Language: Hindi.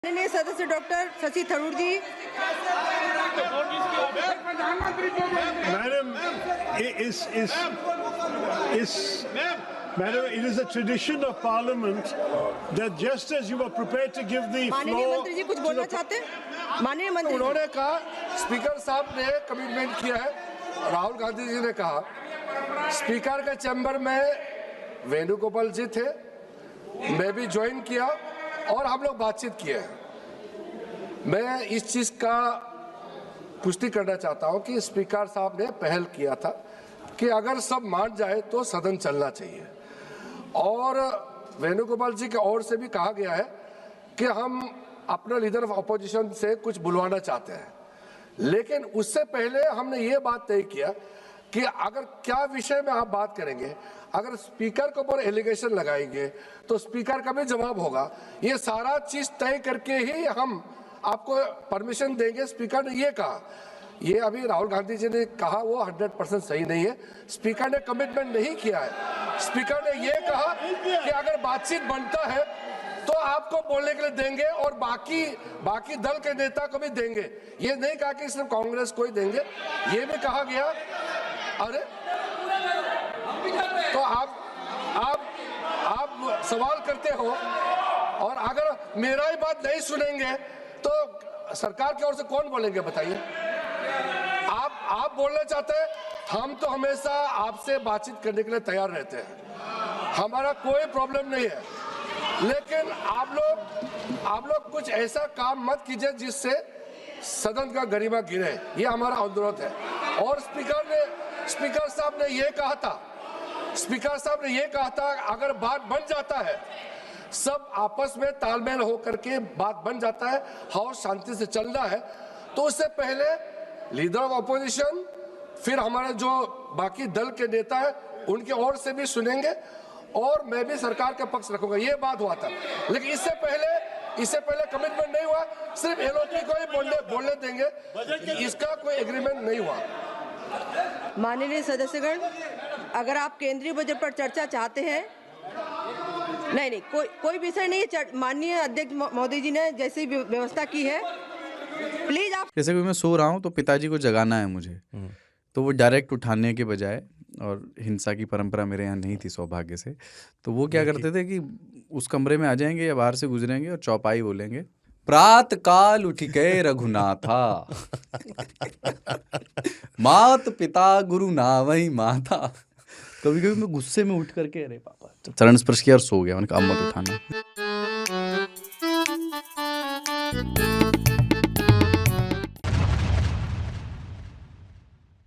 माननीय सदस्य doctor Shashi Tharoor ji. Madam, Madam, it is a tradition of Parliament that just as you were prepared to give the माननीय floor, मंत्री जी कुछ बोलना चाहते हैं? माननीय मंत्री जी। उन्होंने कहा, स्पीकर साहब ने कमिटमेंट किया है, राहुल गांधी जी ने कहा, स्पीकर के चैम्बर में वेणुगोपाल जी थे, मैं भी ज्वाइन किया और हम लोग बातचीत किए हैं। मैं इस चीज का पुष्टि करना चाहता हूं कि स्पीकर साहब ने पहल किया था कि अगर सब मान जाए तो सदन चलना चाहिए, और वेणुगोपाल जी की ओर से भी कहा गया है कि हम अपने लीडर ऑफ अपोजिशन से कुछ बुलवाना चाहते हैं, लेकिन उससे पहले हमने ये बात तय किया कि अगर क्या विषय में आप बात करेंगे, अगर स्पीकर के ऊपर एलिगेशन लगाएंगे तो स्पीकर का भी जवाब होगा। ये सारा चीज तय करके ही हम आपको परमिशन देंगे। स्पीकर ने ये कहा, ये अभी राहुल गांधी जी ने कहा वो 100% सही नहीं है, स्पीकर ने कमिटमेंट नहीं किया है। स्पीकर ने ये कहा कि अगर बातचीत बनता है तो आपको बोलने के लिए देंगे और बाकी दल के नेता को भी देंगे। ये नहीं कहा कि सिर्फ कांग्रेस को ही देंगे, ये भी कहा गया। अरे तो आप सवाल करते हो और अगर मेरा ही बात नहीं सुनेंगे तो सरकार की ओर से कौन बोलेंगे बताइए? आप बोलना चाहते हैं, हम तो हमेशा आपसे बातचीत करने के लिए तैयार रहते हैं, हमारा कोई प्रॉब्लम नहीं है, लेकिन आप लोग कुछ ऐसा काम मत कीजिए जिससे सदन का गरिमा गिरे, ये हमारा अनुरोध है। और स्पीकर साहब ने ये कहा था अगर बात बन जाता है, सब आपस में तालमेल हो करके बात बन जाता है, हाउस शांति से चलना है, तो उससे पहले लीडर ऑफ अपोजिशन, फिर हमारे जो बाकी दल के नेता है उनके ओर से भी सुनेंगे और मैं भी सरकार का पक्ष रखूंगा, ये बात हुआ था। लेकिन इससे पहले कमिटमेंट नहीं हुआ, सिर्फ एलओपी को ही बोलने देंगे, इसका कोई एग्रीमेंट नहीं हुआ। माननीय सदस्यगण, अगर आप केंद्रीय बजट पर चर्चा चाहते हैं, नहीं, कोई विषय नहीं है। माननीय अध्यक्ष मोदी जी ने जैसी व्यवस्था की है, प्लीज आप। जैसे कि मैं सो रहा हूँ तो पिताजी को जगाना है मुझे, तो वो डायरेक्ट उठाने के बजाय, और हिंसा की परंपरा मेरे यहाँ नहीं थी सौभाग्य से, तो वो क्या करते थे कि उस कमरे में आ जाएंगे या बाहर से गुजरेंगे और चौपाई बोलेंगे, प्रात काल उठ के रघुनाथा मात पिता गुरु नावई माता। कभी कभी मैं गुस्से में उठ करके अरे पापा चरण स्पर्श किया और सो गया, उनका अब मत उठाना।